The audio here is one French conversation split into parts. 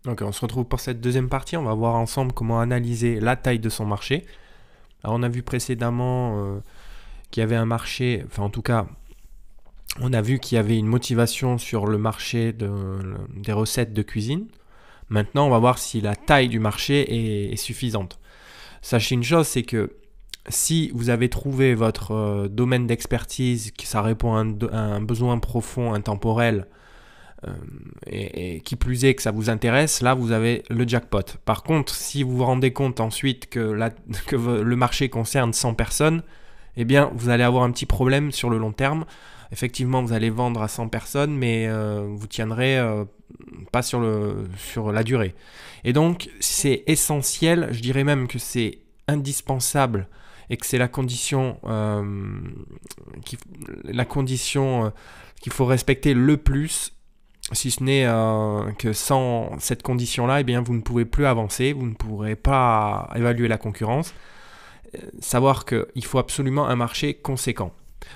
Donc on se retrouve pour cette deuxième partie, on va voir ensemble comment analyser la taille de son marché. Alors on a vu précédemment qu'il y avait un marché, enfin en tout cas, on a vu qu'il y avait une motivation sur le marché des recettes de cuisine. Maintenant on va voir si la taille du marché est suffisante. Sachez une chose, c'est que si vous avez trouvé votre domaine d'expertise, que ça répond à un besoin profond, intemporel, et qui plus est que ça vous intéresse, là vous avez le jackpot. Par contre, si vous vous rendez compte ensuite que le marché concerne 100 personnes, eh bien vous allez avoir un petit problème sur le long terme. Effectivement, vous allez vendre à 100 personnes, mais vous tiendrez pas sur la durée. Et donc, c'est essentiel, je dirais même que c'est indispensable et que c'est la condition qu'il faut respecter le plus. Si ce n'est que sans cette condition-là, eh bien, vous ne pouvez plus avancer, vous ne pourrez pas évaluer la concurrence. Savoir qu'il faut absolument un marché conséquent.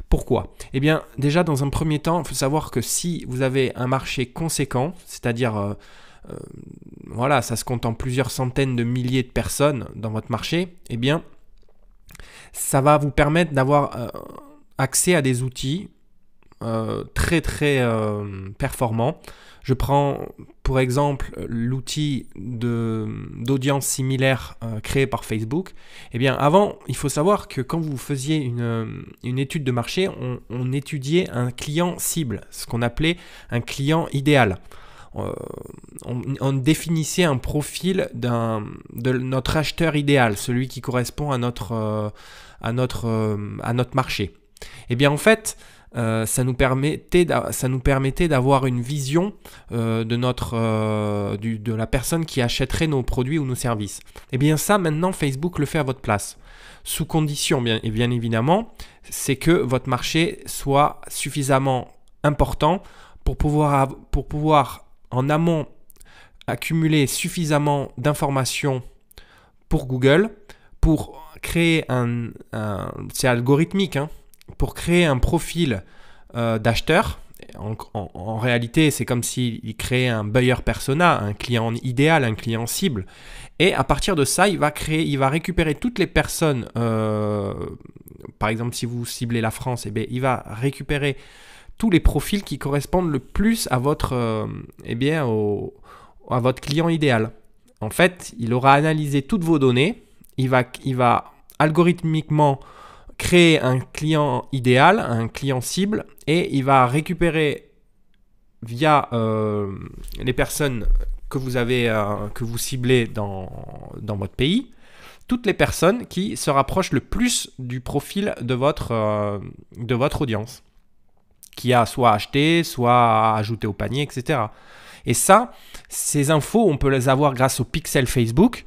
Pourquoi ? Eh bien, déjà, dans un premier temps, il faut savoir que si vous avez un marché conséquent, c'est-à-dire, voilà, ça se compte en plusieurs centaines de milliers de personnes dans votre marché, eh bien, ça va vous permettre d'avoir accès à des outils très performants. Je prends pour exemple l'outil d'audience similaire créé par Facebook. Eh bien avant, il faut savoir que quand vous faisiez une étude de marché, on étudiait un client cible, ce qu'on appelait un client idéal. On définissait un profil de notre acheteur idéal, celui qui correspond à notre marché. Eh bien en fait, ça nous permettait d'avoir une vision de la personne qui achèterait nos produits ou nos services. Et bien ça, maintenant, Facebook le fait à votre place. Sous condition, bien évidemment, c'est que votre marché soit suffisamment important pour pouvoir en amont accumuler suffisamment d'informations pour Google, pour créer c'est algorithmique, hein, pour créer un profil d'acheteur. En réalité, c'est comme s'il créait un buyer persona, un client idéal, un client cible. Et à partir de ça, il va récupérer toutes les personnes. Par exemple, si vous ciblez la France, eh bien, il va récupérer tous les profils qui correspondent le plus à votre client idéal. En fait, il aura analysé toutes vos données. Il va algorithmiquement créer un client idéal, un client cible, et il va récupérer via les personnes que vous ciblez dans votre pays, toutes les personnes qui se rapprochent le plus du profil de votre audience, qui a soit acheté, soit ajouté au panier, etc. Et ça, ces infos, on peut les avoir grâce au pixel Facebook.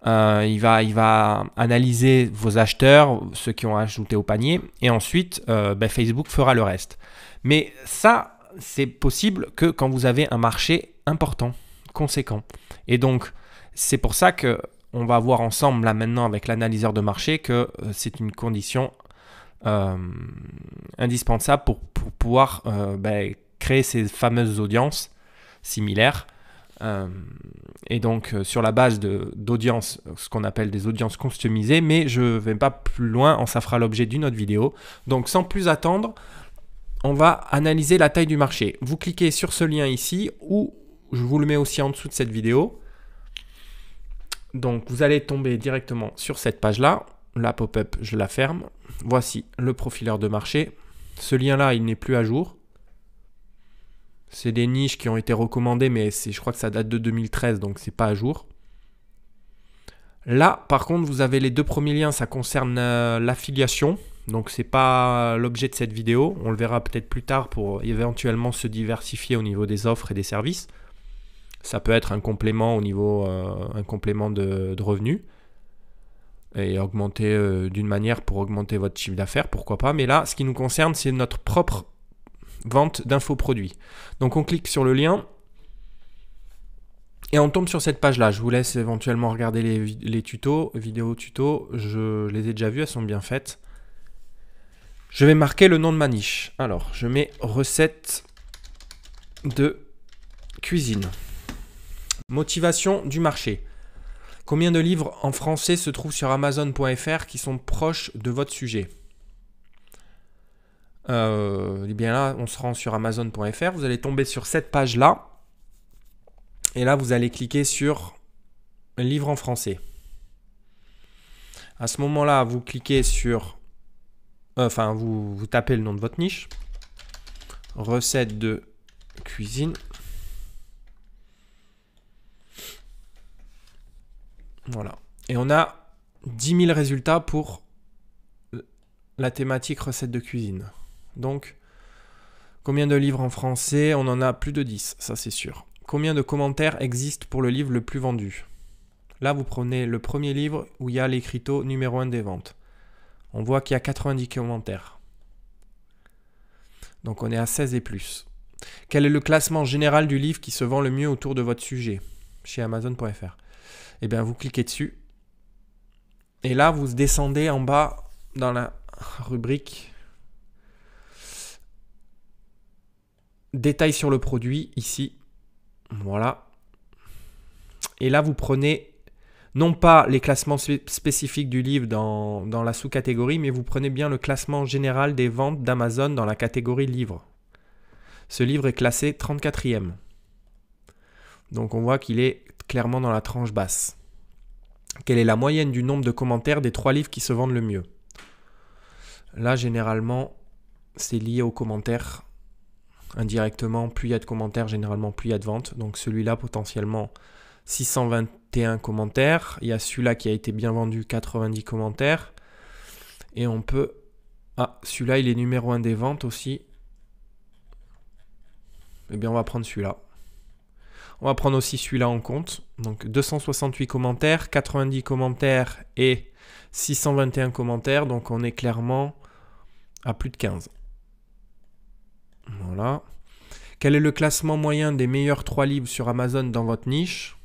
Il va analyser vos acheteurs, ceux qui ont ajouté au panier, et ensuite Facebook fera le reste. Mais ça, c'est possible que quand vous avez un marché important, conséquent. Et donc, c'est pour ça qu'on va voir ensemble là maintenant avec l'analyseur de marché que c'est une condition indispensable pour pouvoir créer ces fameuses audiences similaires. Et donc sur la base d'audience, ce qu'on appelle des audiences customisées, mais je ne vais pas plus loin, ça fera l'objet d'une autre vidéo. Donc sans plus attendre, on va analyser la taille du marché. Vous cliquez sur ce lien ici, ou je vous le mets aussi en dessous de cette vidéo. Donc vous allez tomber directement sur cette page-là. La pop-up, je la ferme. Voici le profileur de marché. Ce lien-là, il n'est plus à jour. C'est des niches qui ont été recommandées, mais je crois que ça date de 2013, donc c'est pas à jour. Là, par contre, vous avez les deux premiers liens, ça concerne l'affiliation. Donc c'est pas l'objet de cette vidéo. On le verra peut-être plus tard pour éventuellement se diversifier au niveau des offres et des services. Ça peut être un complément un complément de revenus. Et augmenter d'une manière pour augmenter votre chiffre d'affaires, pourquoi pas. Mais là, ce qui nous concerne, c'est notre propre vente d'infoproduits. Donc on clique sur le lien et on tombe sur cette page-là. Je vous laisse éventuellement regarder les tutos, vidéos tutos. Je les ai déjà vues, elles sont bien faites. Je vais marquer le nom de ma niche. Alors, je mets recette de cuisine. Motivation du marché. Combien de livres en français se trouvent sur Amazon.fr qui sont proches de votre sujet? Eh bien là, on se rend sur Amazon.fr. Vous allez tomber sur cette page-là. Et là, vous allez cliquer sur livre en français. À ce moment-là, vous cliquez sur... vous tapez le nom de votre niche. Recettes de cuisine. Voilà. Et on a 10 000 résultats pour la thématique recettes de cuisine. Donc, combien de livres en français? On en a plus de 10, ça c'est sûr. Combien de commentaires existent pour le livre le plus vendu? Là, vous prenez le premier livre où il y a l'écriteau numéro 1 des ventes. On voit qu'il y a 90 commentaires. Donc, on est à 16 et plus. Quel est le classement général du livre qui se vend le mieux autour de votre sujet chez Amazon.fr? Eh bien, vous cliquez dessus. Et là, vous descendez en bas dans la rubrique détails sur le produit, ici. Voilà. Et là, vous prenez non pas les classements spécifiques du livre dans la sous-catégorie, mais vous prenez bien le classement général des ventes d'Amazon dans la catégorie livre. Ce livre est classé 34e. Donc, on voit qu'il est clairement dans la tranche basse. Quelle est la moyenne du nombre de commentaires des 3 livres qui se vendent le mieux? Là, généralement, c'est lié aux commentaires. Indirectement, plus il y a de commentaires, généralement, plus il y a de ventes. Donc, celui-là, potentiellement, 621 commentaires. Il y a celui-là qui a été bien vendu, 90 commentaires. Et on peut... Ah, celui-là, il est numéro 1 des ventes aussi. Eh bien, on va prendre celui-là. On va prendre aussi celui-là en compte. Donc 268 commentaires, 90 commentaires et 621 commentaires. Donc on est clairement à plus de 15. Voilà. Quel est le classement moyen des meilleurs 3 livres sur Amazon dans votre niche?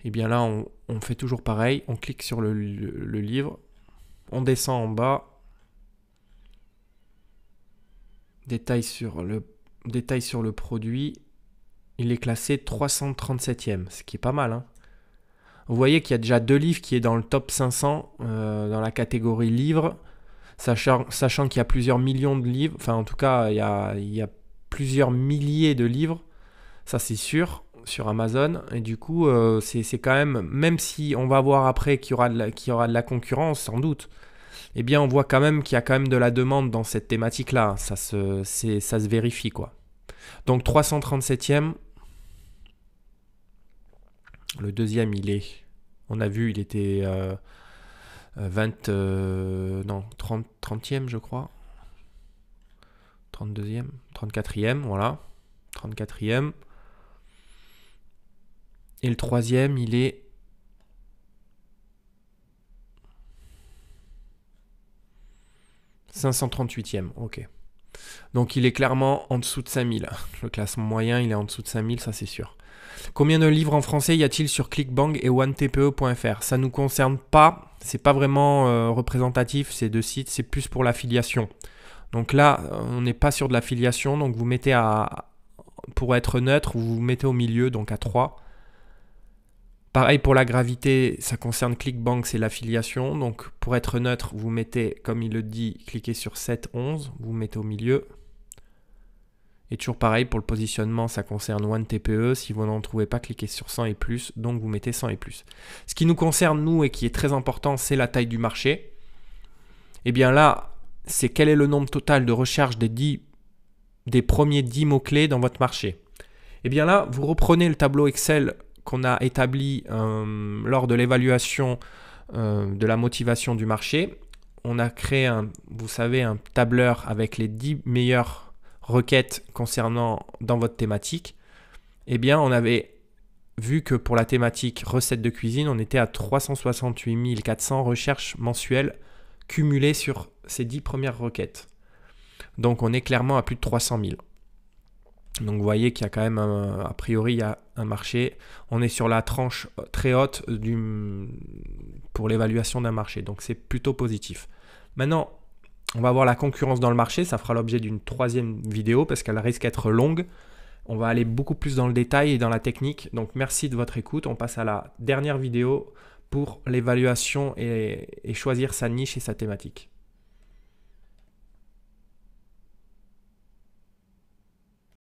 Eh bien là, on fait toujours pareil. On clique sur le livre. On descend en bas. Détail sur le produit. Il est classé 337e, ce qui est pas mal. Hein. Vous voyez qu'il y a déjà 2 livres qui est dans le top 500 dans la catégorie livres, sachant qu'il y a plusieurs millions de livres. Enfin, en tout cas, il y a plusieurs milliers de livres, ça c'est sûr, sur Amazon. Et du coup, c'est quand même si on va voir après qu'il y aura de la concurrence, sans doute, eh bien, on voit quand même qu'il y a quand même de la demande dans cette thématique-là. Ça se vérifie, quoi. Donc 337e. Le deuxième, on a vu, il était 30e, je crois. 32e, 34e, voilà. 34e. Et le troisième, il est 538e, ok. Donc il est clairement en dessous de 5000. Le classement moyen, il est en dessous de 5000, ça c'est sûr. Combien de livres en français y a-t-il sur ClickBank et OneTPE.fr? Ça ne nous concerne pas, c'est pas vraiment représentatif ces 2 sites, c'est plus pour l'affiliation. Donc là, on n'est pas sur de l'affiliation, donc vous mettez pour être neutre, vous mettez au milieu, donc à 3. Pareil pour la gravité, ça concerne ClickBank, c'est l'affiliation. Donc pour être neutre, vous mettez, comme il le dit, cliquez sur 7, 11, vous mettez au milieu. Et toujours pareil pour le positionnement, ça concerne OneTPE. Si vous n'en trouvez pas, cliquez sur 100 et plus, donc vous mettez 100 et plus. Ce qui nous concerne, nous, et qui est très important, c'est la taille du marché. Et bien là, c'est quel est le nombre total de recherches des premiers 10 mots-clés dans votre marché. Et bien là, vous reprenez le tableau Excel qu'on a établi lors de l'évaluation de la motivation du marché. On a créé un tableur avec les 10 meilleures requêtes concernant dans votre thématique. Eh bien, on avait vu que pour la thématique recettes de cuisine, on était à 368 400 recherches mensuelles cumulées sur ces 10 premières requêtes. Donc, on est clairement à plus de 300 000. Donc vous voyez qu'il y a quand même, a priori, il y a un marché. On est sur la tranche très haute pour l'évaluation d'un marché. Donc c'est plutôt positif. Maintenant, on va voir la concurrence dans le marché. Ça fera l'objet d'une 3e vidéo parce qu'elle risque d'être longue. On va aller beaucoup plus dans le détail et dans la technique. Donc merci de votre écoute. On passe à la dernière vidéo pour l'évaluation et choisir sa niche et sa thématique.